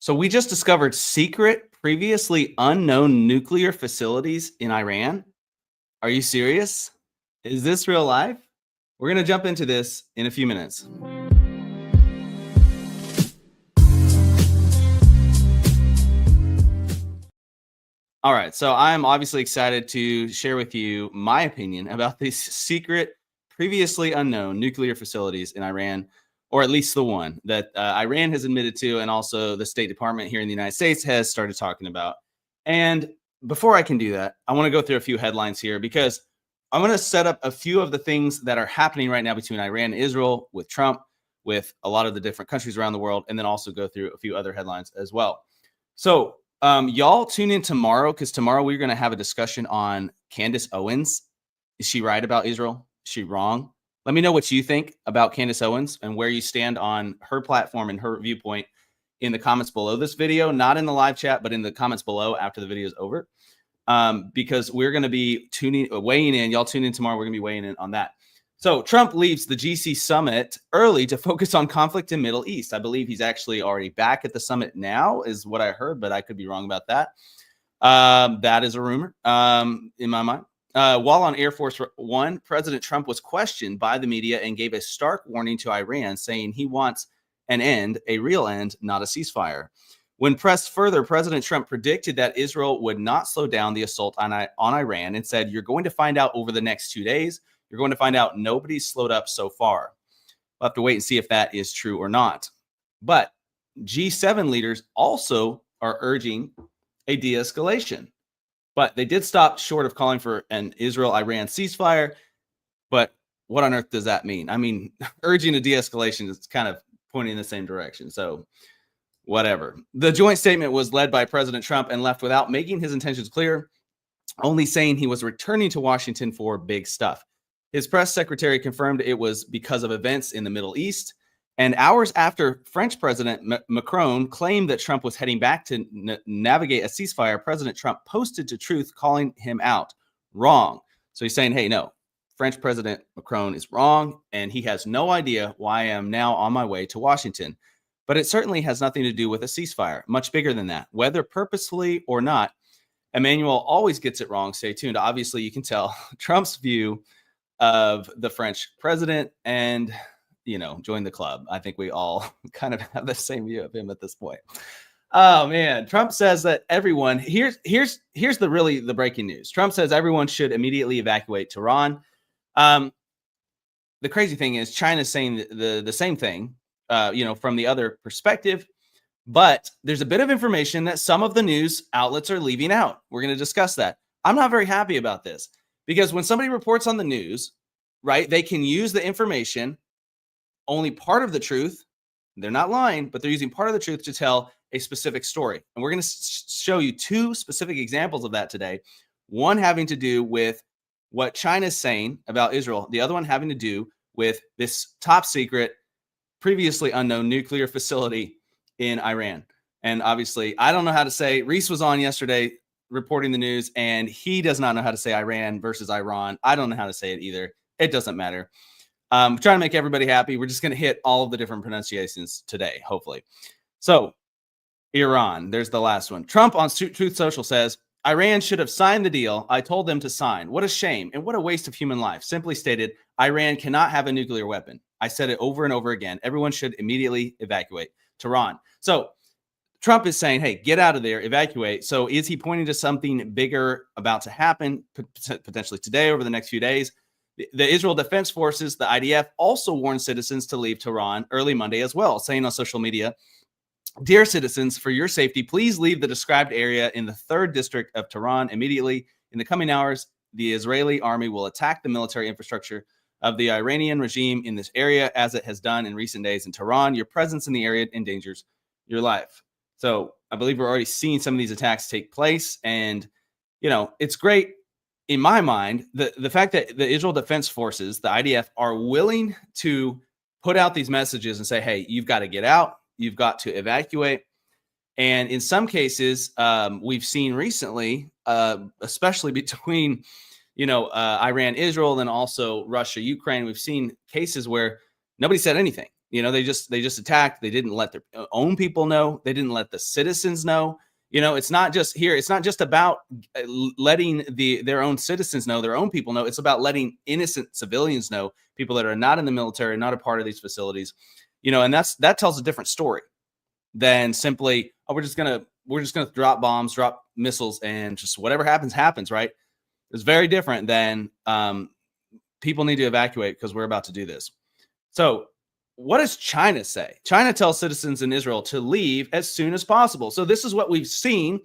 So we just discovered secret, previously unknown nuclear facilities in Iran. Are you serious? Is this real life? We're going to jump into this in a few minutes. All right, so I'm obviously excited to share with you my opinion about these secret, previously unknown nuclear facilities in Iran, or at least the one that Iran has admitted to, and also the State Department here in the United States has started talking about. And before I can do that, I want to go through a few headlines here because I want to set up a few of the things that are happening right now between Iran and Israel, with Trump, with a lot of the different countries around the world, and then also go through a few other headlines as well. So, y'all tune in tomorrow because tomorrow we're going to have a discussion on Candace Owens. Is she right about Israel? Is she wrong? Let me know what you think about Candace Owens and where you stand on her platform and her viewpoint in the comments below this video, not in the live chat, but in the comments below after the video is over. Because we're going to be weighing in. Y'all tune in tomorrow. We're going to be weighing in on that. So Trump leaves the GC summit early to focus on conflict in Middle East. I believe he's actually already back at the summit now, is what I heard, but I could be wrong about that. That is a rumor in my mind. While on Air Force One, President Trump was questioned by the media and gave a stark warning to Iran, saying he wants an end, a real end, not a ceasefire. When pressed further, President Trump predicted that Israel would not slow down the assault on Iran and said, "You're going to find out over the next 2 days. You're going to find out nobody's slowed up so far." We'll have to wait and see if that is true or not. But G7 leaders also are urging a de-escalation. But they did stop short of calling for an Israel-Iran ceasefire. But what on earth does that mean? I mean, urging a de-escalation is kind of pointing in the same direction. So whatever. The joint statement was led by President Trump and left without making his intentions clear, only saying he was returning to Washington for big stuff. His press secretary confirmed it was because of events in the Middle East. And hours after French President Macron claimed that Trump was heading back to navigate a ceasefire, President Trump posted to Truth calling him out. Wrong. So he's saying, hey, no, French President Macron is wrong, and he has no idea why I am now on my way to Washington. But it certainly has nothing to do with a ceasefire, much bigger than that. Whether purposefully or not, Emmanuel always gets it wrong. Stay tuned. Obviously, you can tell Trump's view of the French president and, join the club. I think we all kind of have the same view of him at this point. Oh, man. Trump says that everyone, here's the breaking news. Trump says everyone should immediately evacuate Tehran. The crazy thing is China's saying the same thing. From the other perspective, but there's a bit of information that some of the news outlets are leaving out. We're going to discuss that. I'm not very happy about this because when somebody reports on the news, right, they can use the information, only part of the truth. They're not lying, but they're using part of the truth to tell a specific story. And we're going to show you two specific examples of that today. One having to do with what China's saying about Israel. The other one having to do with this top secret, previously unknown nuclear facility in Iran. And obviously, I don't know how to say. Reese was on yesterday reporting the news, and he does not know how to say Iran versus Iran. I don't know how to say it either. It doesn't matter. Trying to make everybody happy. We're just going to hit all of the different pronunciations today, hopefully. So, Iran, there's the last one. Trump on Truth Social says, Iran should have signed the deal. I told them to sign. What a shame and what a waste of human life. Simply stated, Iran cannot have a nuclear weapon. I said it over and over again. Everyone should immediately evacuate Tehran. So Trump is saying, hey, get out of there, evacuate. So is he pointing to something bigger about to happen, potentially today, over the next few days? The Israel Defense Forces, the IDF, also warned citizens to leave Tehran early Monday as well, saying on social media, dear citizens, for your safety, please leave the described area in the 3rd district of Tehran immediately. In the coming hours, the Israeli army will attack the military infrastructure of the Iranian regime in this area, as it has done in recent days in Tehran. Your presence in the area endangers your life. So I believe we're already seeing some of these attacks take place. And, it's great in my mind, the fact that the Israel Defense Forces, the IDF, are willing to put out these messages and say, hey, you've got to get out. You've got to evacuate. And in some cases, we've seen recently, especially between Iran, Israel, and also Russia, Ukraine, we've seen cases where nobody said anything. They just attacked. They didn't let their own people know. They didn't let the citizens know. It's not just here. It's not just about letting their own citizens know, their own people know. It's about letting innocent civilians know, people that are not in the military, not a part of these facilities. And that tells a different story than simply, oh, we're just gonna drop bombs, drop missiles, and just whatever happens, right? It's very different than people need to evacuate because we're about to do this. So what does China say? China tells citizens in Israel to leave as soon as possible. So this is what we've seen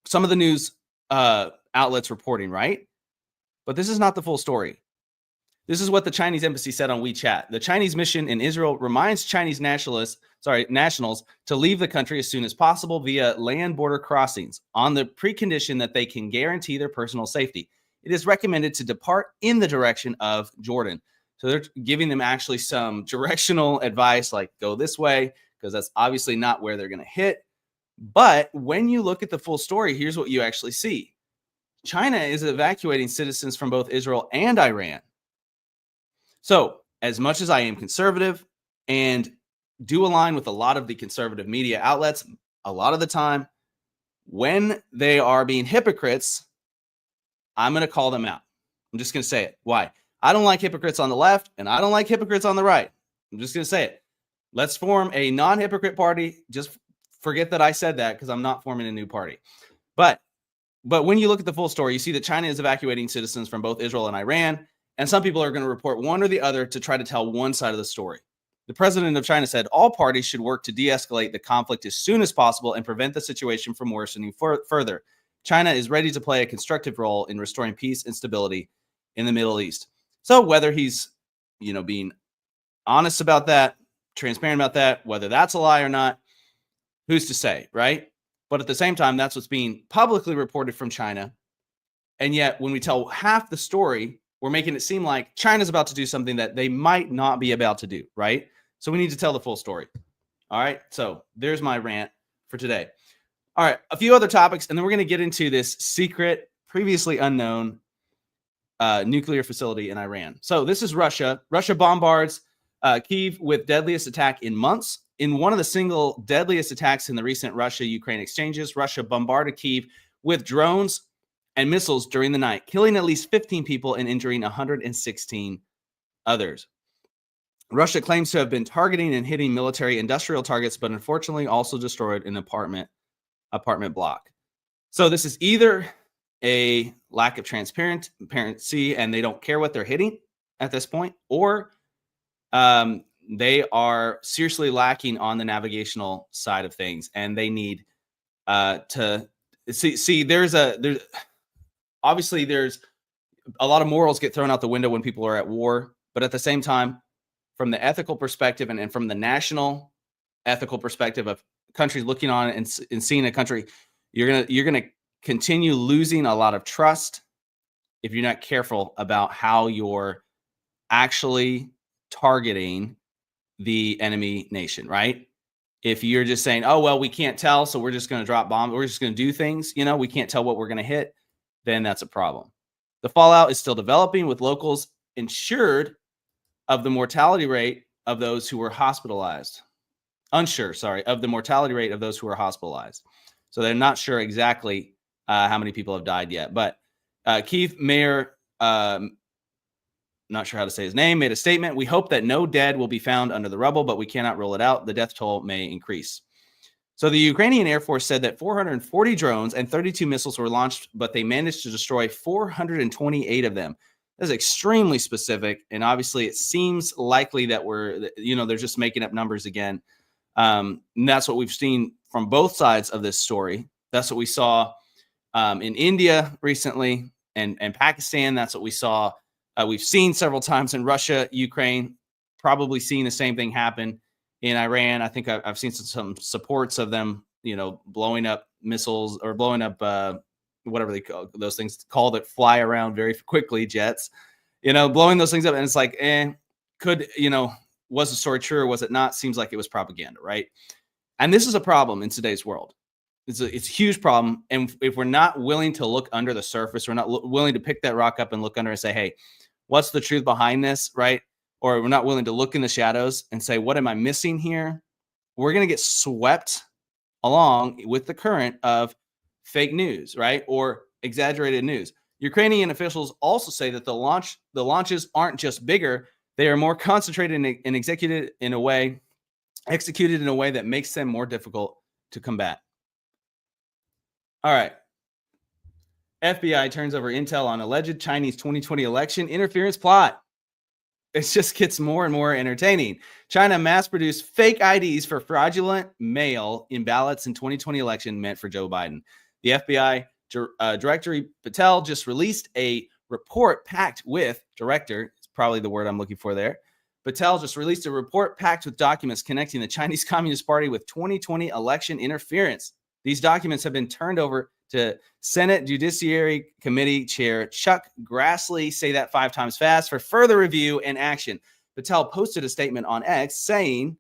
some of the news outlets reporting, right? But this is not the full story. This is what the Chinese embassy said on WeChat. The Chinese mission in Israel reminds Chinese nationals to leave the country as soon as possible via land border crossings on the precondition that they can guarantee their personal safety. It is recommended to depart in the direction of Jordan. So they're giving them actually some directional advice, like go this way, because that's obviously not where they're going to hit. But when you look at the full story, here's what you actually see. China is evacuating citizens from both Israel and Iran. So as much as I am conservative and do align with a lot of the conservative media outlets, a lot of the time, when they are being hypocrites, I'm going to call them out. I'm just going to say it. Why? I don't like hypocrites on the left, and I don't like hypocrites on the right. I'm just going to say it. Let's form a non-hypocrite party. Just forget that I said that, because I'm not forming a new party. But when you look at the full story, you see that China is evacuating citizens from both Israel and Iran, and some people are going to report one or the other to try to tell one side of the story. The president of China said all parties should work to de-escalate the conflict as soon as possible and prevent the situation from worsening further. China is ready to play a constructive role in restoring peace and stability in the Middle East. So whether he's, being honest about that, transparent about that, whether that's a lie or not, who's to say, right? But at the same time, that's what's being publicly reported from China. And yet when we tell half the story, we're making it seem like China's about to do something that they might not be about to do, right? So we need to tell the full story. All right. So there's my rant for today. All right. A few other topics, and then we're going to get into this secret, previously unknown nuclear facility in Iran. So this is Russia. Russia bombards Kyiv with deadliest attack in months. In one of the single deadliest attacks in the recent Russia-Ukraine exchanges, Russia bombarded Kyiv with drones and missiles during the night, killing at least 15 people and injuring 116 others. Russia claims to have been targeting and hitting military industrial targets, but unfortunately also destroyed an apartment block. So this is either a lack of transparency and they don't care what they're hitting at this point, or they are seriously lacking on the navigational side of things, and they need to see. There's obviously there's a lot of morals get thrown out the window when people are at war, but at the same time, from the ethical perspective and from the national ethical perspective of countries looking on it and seeing a country, you're gonna continue losing a lot of trust if you're not careful about how you're actually targeting the enemy nation, right? If you're just saying, oh, well, we can't tell, so we're just going to drop bombs, we're just going to do things, we can't tell what we're going to hit, then that's a problem. The fallout is still developing, with locals unsure of the mortality rate of those who were hospitalized. Of the mortality rate of those who are hospitalized. So they're not sure exactly how many people have died yet. But Kyiv mayor, not sure how to say his name, made a statement. We hope that no dead will be found under the rubble, but we cannot rule it out. The death toll may increase. So the Ukrainian Air Force said that 440 drones and 32 missiles were launched, but they managed to destroy 428 of them. That's extremely specific, and obviously it seems likely that they're just making up numbers again. And that's what we've seen from both sides of this story. That's what we saw in India recently and Pakistan. That's what we saw. We've seen several times in Russia, Ukraine, probably seen the same thing happen in Iran. I think I've seen some supports of them, blowing up missiles or blowing up whatever they call those things called that fly around very quickly, jets, blowing those things up. And it's like, was the story true or was it not? Seems like it was propaganda, right? And this is a problem in today's world. It's a huge problem. And if we're not willing to look under the surface, we're not willing to pick that rock up and look under and say, hey, what's the truth behind this, right? or we're not willing to look in the shadows and say, what am I missing here? We're going to get swept along with the current of fake news, right? Or exaggerated news. Ukrainian officials also say that the launches aren't just bigger, they are more concentrated and executed in a way that makes them more difficult to combat. All right. FBI turns over intel on alleged Chinese 2020 election interference plot. It just gets more and more entertaining. China mass-produced fake IDs for fraudulent mail in ballots in 2020 election meant for Joe Biden. The FBI Director Patel just released a report packed with it's probably the word I'm looking for there. Patel just released a report packed with documents connecting the Chinese Communist Party with 2020 election interference. These documents have been turned over to Senate Judiciary Committee Chair Chuck Grassley, say that 5 times fast, for further review and action. Patel posted a statement on X saying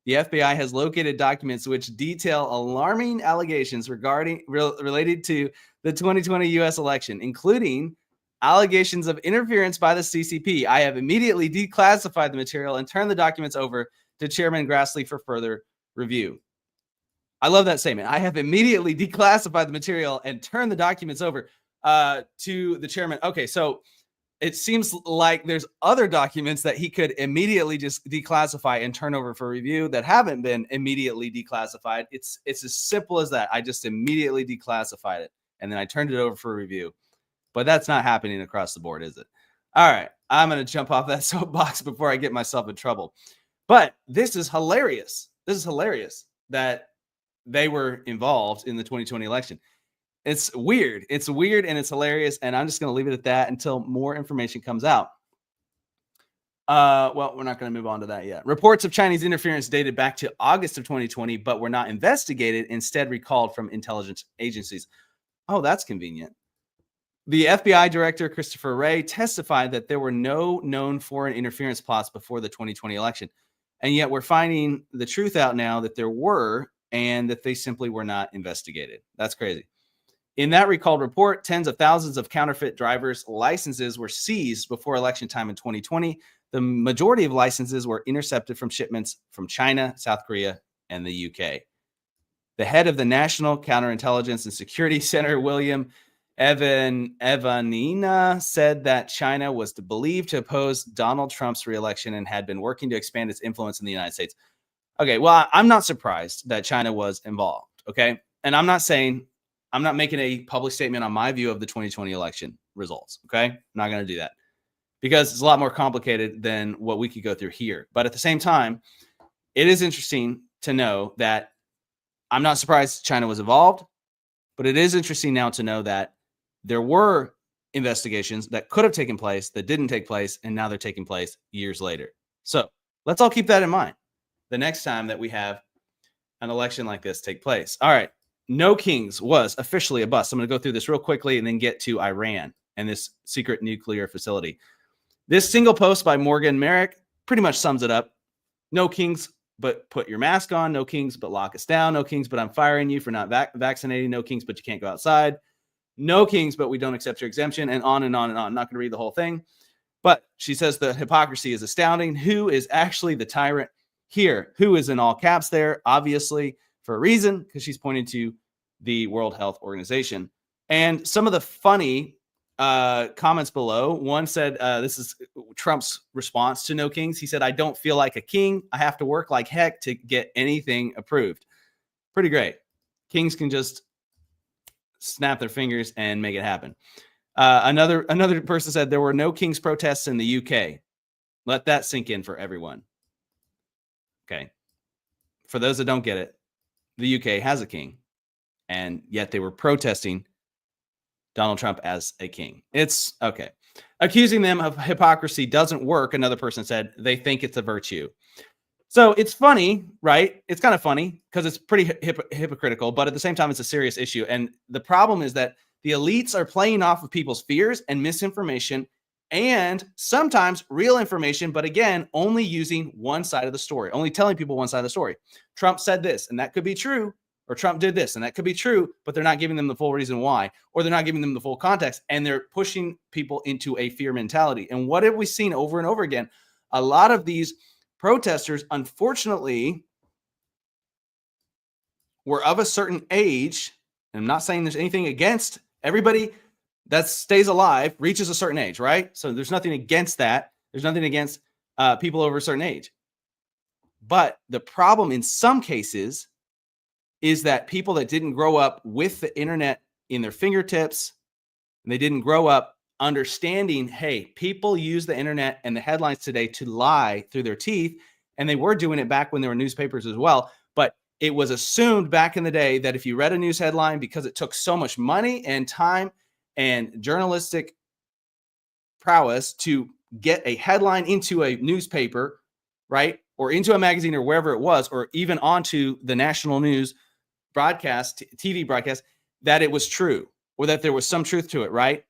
the FBI has located documents which detail alarming allegations related to the 2020 U.S. election, including allegations of interference by the CCP. I have immediately declassified the material and turned the documents over to Chairman Grassley for further review. I love that statement. I have immediately declassified the material and turned the documents over to the chairman. Okay, so it seems like there's other documents that he could immediately just declassify and turn over for review that haven't been immediately declassified. It's as simple as that. I just immediately declassified it and then I turned it over for review. But that's not happening across the board, is it? All right, I'm going to jump off that soapbox before I get myself in trouble. But this is hilarious. This is hilarious that they were involved in the 2020 election. It's weird. It's weird and it's hilarious. And I'm just going to leave it at that until more information comes out. Well, we're not going to move on to that yet. Reports of Chinese interference dated back to August of 2020, but were not investigated, instead recalled from intelligence agencies. Oh, that's convenient. The FBI Director, Christopher Wray, testified that there were no known foreign interference plots before the 2020 election. And yet we're finding the truth out now that there were, and that they simply were not investigated. That's crazy. In that recalled report, tens of thousands of counterfeit drivers' licenses were seized before election time in 2020. The majority of licenses were intercepted from shipments from China, South Korea, and the UK. The head of the National Counterintelligence and Security Center, William Evanina, said that China was believed to oppose Donald Trump's reelection and had been working to expand its influence in the United States. Okay, well, I'm not surprised that China was involved, okay? And I'm not making a public statement on my view of the 2020 election results, okay? I'm not going to do that because it's a lot more complicated than what we could go through here. But at the same time, it is interesting to know that I'm not surprised China was involved, but it is interesting now to know that there were investigations that could have taken place that didn't take place, and now they're taking place years later. So let's all keep that in mind the next time that we have an election like this take place. All right. No Kings was officially a bust. I'm going to go through this real quickly and then get to Iran and this secret nuclear facility. This single post by Morgan Merrick pretty much sums it up. No Kings, but put your mask on. No Kings, but lock us down. No Kings, but I'm firing you for not vaccinating. No Kings, but you can't go outside. No Kings, but we don't accept your exemption, and on and on and on. I'm not going to read the whole thing. But she says the hypocrisy is astounding. Who is actually the tyrant here? Who is in all caps there? Obviously, for a reason, because she's pointing to the World Health Organization. And some of the funny comments below, one said, this is Trump's response to No Kings. He said, I don't feel like a king. I have to work like heck to get anything approved. Pretty great. Kings can just snap their fingers and make it happen. Another person said there were no Kings protests in the UK. Let that sink in for everyone. Okay. For those that don't get it, the UK has a king, and yet they were protesting Donald Trump as a king. It's okay. Accusing them of hypocrisy doesn't work. Another person said they think it's a virtue. So it's funny, right? It's kind of funny because it's pretty hypocritical, but at the same time, it's a serious issue. And the problem is that the elites are playing off of people's fears and misinformation, and sometimes real information, but again, only using one side of the story, only telling people one side of the story. Trump said this, and that could be true, or Trump did this, and that could be true, but they're not giving them the full reason why, or they're not giving them the full context, and they're pushing people into a fear mentality. And what have we seen over and over again? a lot of these protesters, unfortunately, were of a certain age. And I'm not saying there's anything against everybody that stays alive reaches a certain age, right? So there's nothing against that. There's nothing against people over a certain age. But the problem in some cases is that people that didn't grow up with the internet in their fingertips, and they didn't grow up understanding, hey, people use the internet and the headlines today to lie through their teeth. And they were doing it back when there were newspapers as well. But it was assumed back in the day that if you read a news headline, because it took so much money and time and journalistic prowess to get a headline into a newspaper, right, or into a magazine or wherever it was, or even onto the national news broadcast, TV broadcast, that it was true, or that there was some truth to it, right,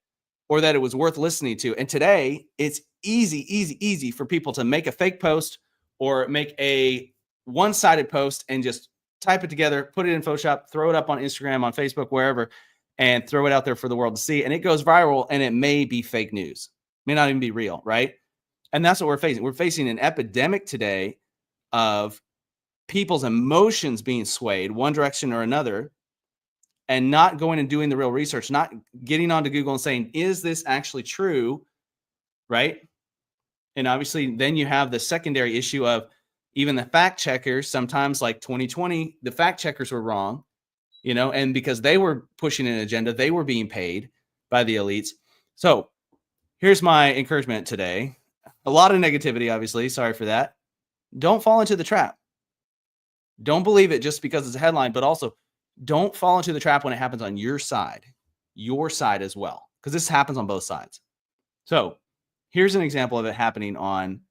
or that it was worth listening to. And today, it's easy for people to make a fake post or make a one-sided post and just type it together, put it in Photoshop, throw it up on Instagram, on Facebook, wherever, and throw it out there for the world to see. And it goes viral, and it may be fake news. May not even be real, right? And that's what we're facing. We're facing an epidemic today of people's emotions being swayed one direction or another, and not going and doing the real research, not getting onto Google and saying, is this actually true, right? And obviously, then you have the secondary issue of even the fact checkers. Sometimes, like 2020, the fact checkers were wrong, and because they were pushing an agenda, they were being paid by the elites. So here's my encouragement today. A lot of negativity, obviously. Sorry for that. Don't fall into the trap. Don't believe it just because it's a headline, but also don't fall into the trap when it happens on your side as well, because this happens on both sides. So here's an example of it happening on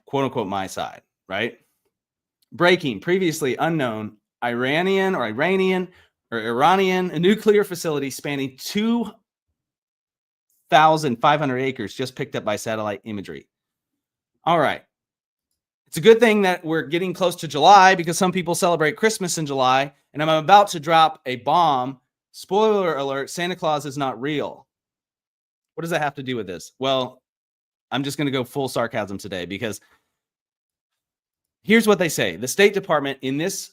quote unquote my side, right? Breaking, previously unknown Iranian nuclear facility spanning 2,500 acres just picked up by satellite imagery. All right. It's a good thing that we're getting close to July, because some people celebrate Christmas in July, and I'm about to drop a bomb. Spoiler alert, Santa Claus is not real. What does that have to do with this? Well, I'm just going to go full sarcasm today, because here's what they say. The State Department, in this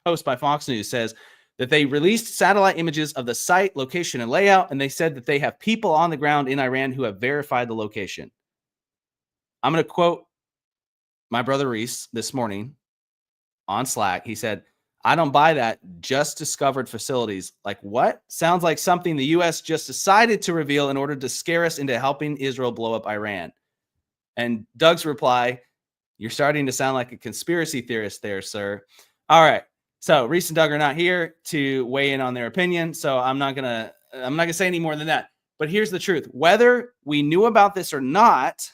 post by Fox News, says that they released satellite images of the site, location, and layout, and they said that they have people on the ground in Iran who have verified the location. I'm going to quote my brother Reese this morning on Slack. He said, I don't buy that. Just discovered facilities. Like what? Sounds like something the U.S. just decided to reveal in order to scare us into helping Israel blow up Iran. And Doug's reply, you're starting to sound like a conspiracy theorist there, sir. All right. So Reese and Doug are not here to weigh in on their opinion. So I'm not gonna say any more than that. But here's the truth. Whether we knew about this or not,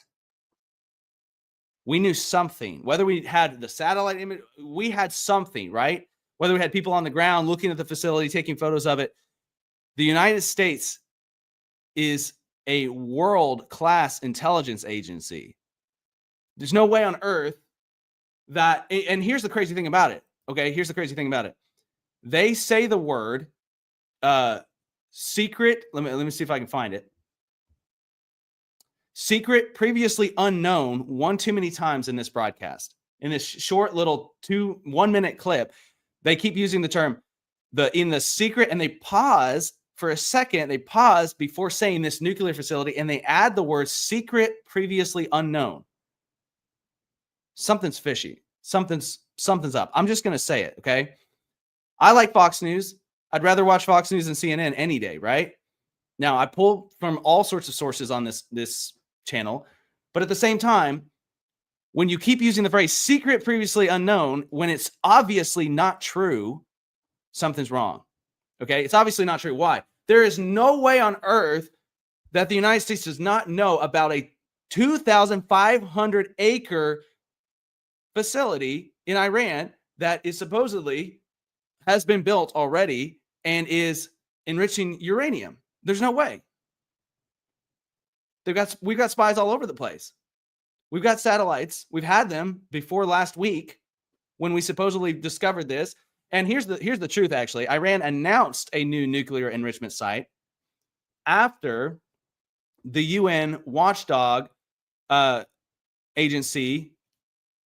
we knew something. Whether we had the satellite image, we had something, right? Whether we had people on the ground looking at the facility, taking photos of it. The United States is a world-class intelligence agency. There's no way on earth that, and here's the crazy thing about it. Okay, here's the crazy thing about it. They say the word secret. Let me see if I can find it. Secret, previously unknown, one too many times in this broadcast. In this short little 1 minute clip, they keep using the term in the secret, and they pause for a second. They pause before saying this nuclear facility, and they add the word secret, previously unknown. Something's fishy. Something's up. I'm just going to say it, okay? I like Fox News. I'd rather watch Fox News than CNN any day, right? Now, I pull from all sorts of sources on this channel, but at the same time, when you keep using the phrase secret, previously unknown, when it's obviously not true, something's wrong, okay? It's obviously not true. Why? There is no way on earth that the United States does not know about a 2,500 acre facility in Iran that is supposedly has been built already and is enriching uranium. There's no way. We've got spies all over the place. We've got satellites. We've had them before last week when we supposedly discovered this. And here's the truth, actually. Iran announced a new nuclear enrichment site after the UN watchdog agency,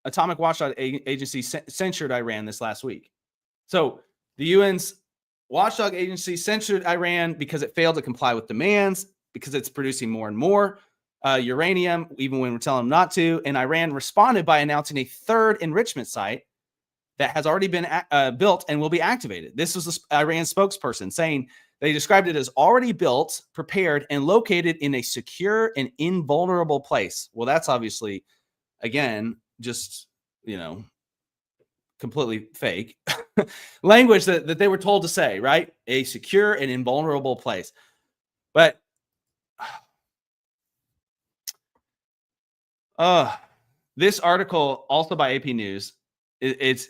Atomic Watchdog Agency, censured Iran this last week. So the UN's watchdog agency censored Iran because it failed to comply with demands, because it's producing more and more uranium, even when we're telling them not to. And Iran responded by announcing a third enrichment site that has already been built and will be activated. This was the Iran spokesperson saying they described it as already built, prepared, and located in a secure and invulnerable place. Well, that's obviously, again, just, completely fake language that they were told to say, right? A secure and invulnerable place. But this article, also by AP News, it's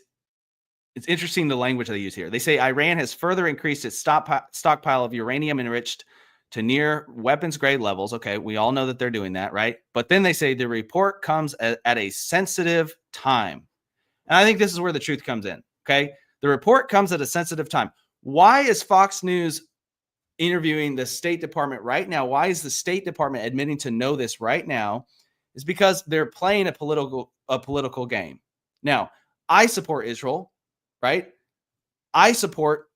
interesting the language they use here. They say Iran has further increased its stockpile of uranium enriched to near weapons grade levels. Okay, we all know that they're doing that, right? But then they say the report comes at a sensitive time. And I think this is where the truth comes in, okay? The report comes at a sensitive time. Why is Fox News interviewing the State Department right now? Why is the State Department admitting to know this right now? Is because they're playing a political game. Now, I support Israel, right? I support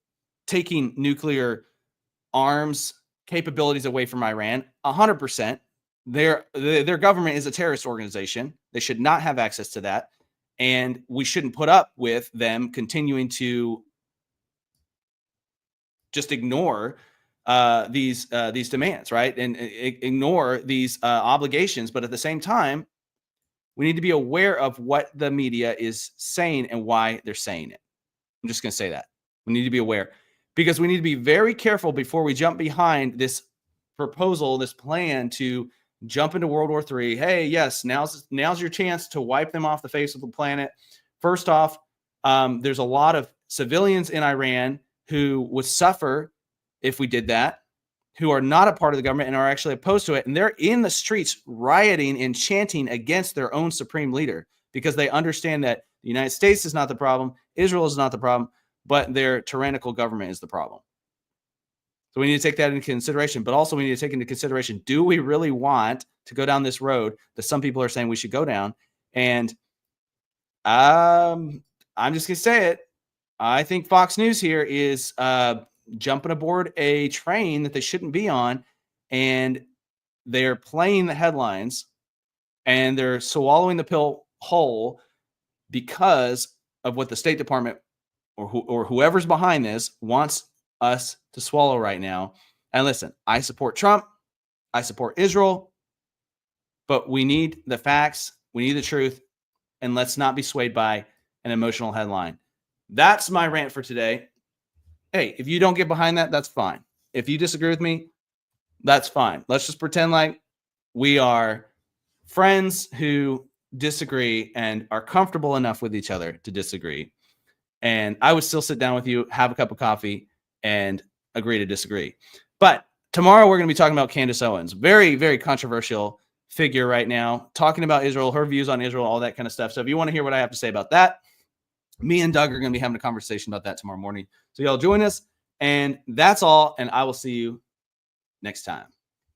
taking nuclear arms capabilities away from Iran 100%. Their government is a terrorist organization. They should not have access to that. And we shouldn't put up with them continuing to just ignore these demands, right? And ignore these obligations. But at the same time, we need to be aware of what the media is saying and why they're saying it. I'm just going to say that. We need to be aware, because we need to be very careful before we jump behind this proposal, this plan to jump into World War III. Hey, yes, now's your chance to wipe them off the face of the planet. First off, there's a lot of civilians in Iran who would suffer if we did that, who are not a part of the government and are actually opposed to it. And they're in the streets rioting and chanting against their own supreme leader, because they understand that the United States is not the problem, Israel is not the problem, but their tyrannical government is the problem. So we need to take that into consideration. But also we need to take into consideration, do we really want to go down this road that some people are saying we should go down? And I'm just going to say it. I think Fox News here is jumping aboard a train that they shouldn't be on. And they're playing the headlines and they're swallowing the pill whole because of what the State Department or whoever's behind this wants us to swallow right now. And listen, I support Trump. I support Israel. But we need the facts. We need the truth. And let's not be swayed by an emotional headline. That's my rant for today. Hey, if you don't get behind that, that's fine. If you disagree with me, that's fine. Let's just pretend like we are friends who disagree and are comfortable enough with each other to disagree. And I would still sit down with you, have a cup of coffee, and agree to disagree. But tomorrow we're going to be talking about Candace Owens. Very, very controversial figure right now, talking about Israel, her views on Israel, all that kind of stuff. So if you want to hear what I have to say about that, me and Doug are going to be having a conversation about that tomorrow morning. So y'all join us. And that's all. And I will see you next time.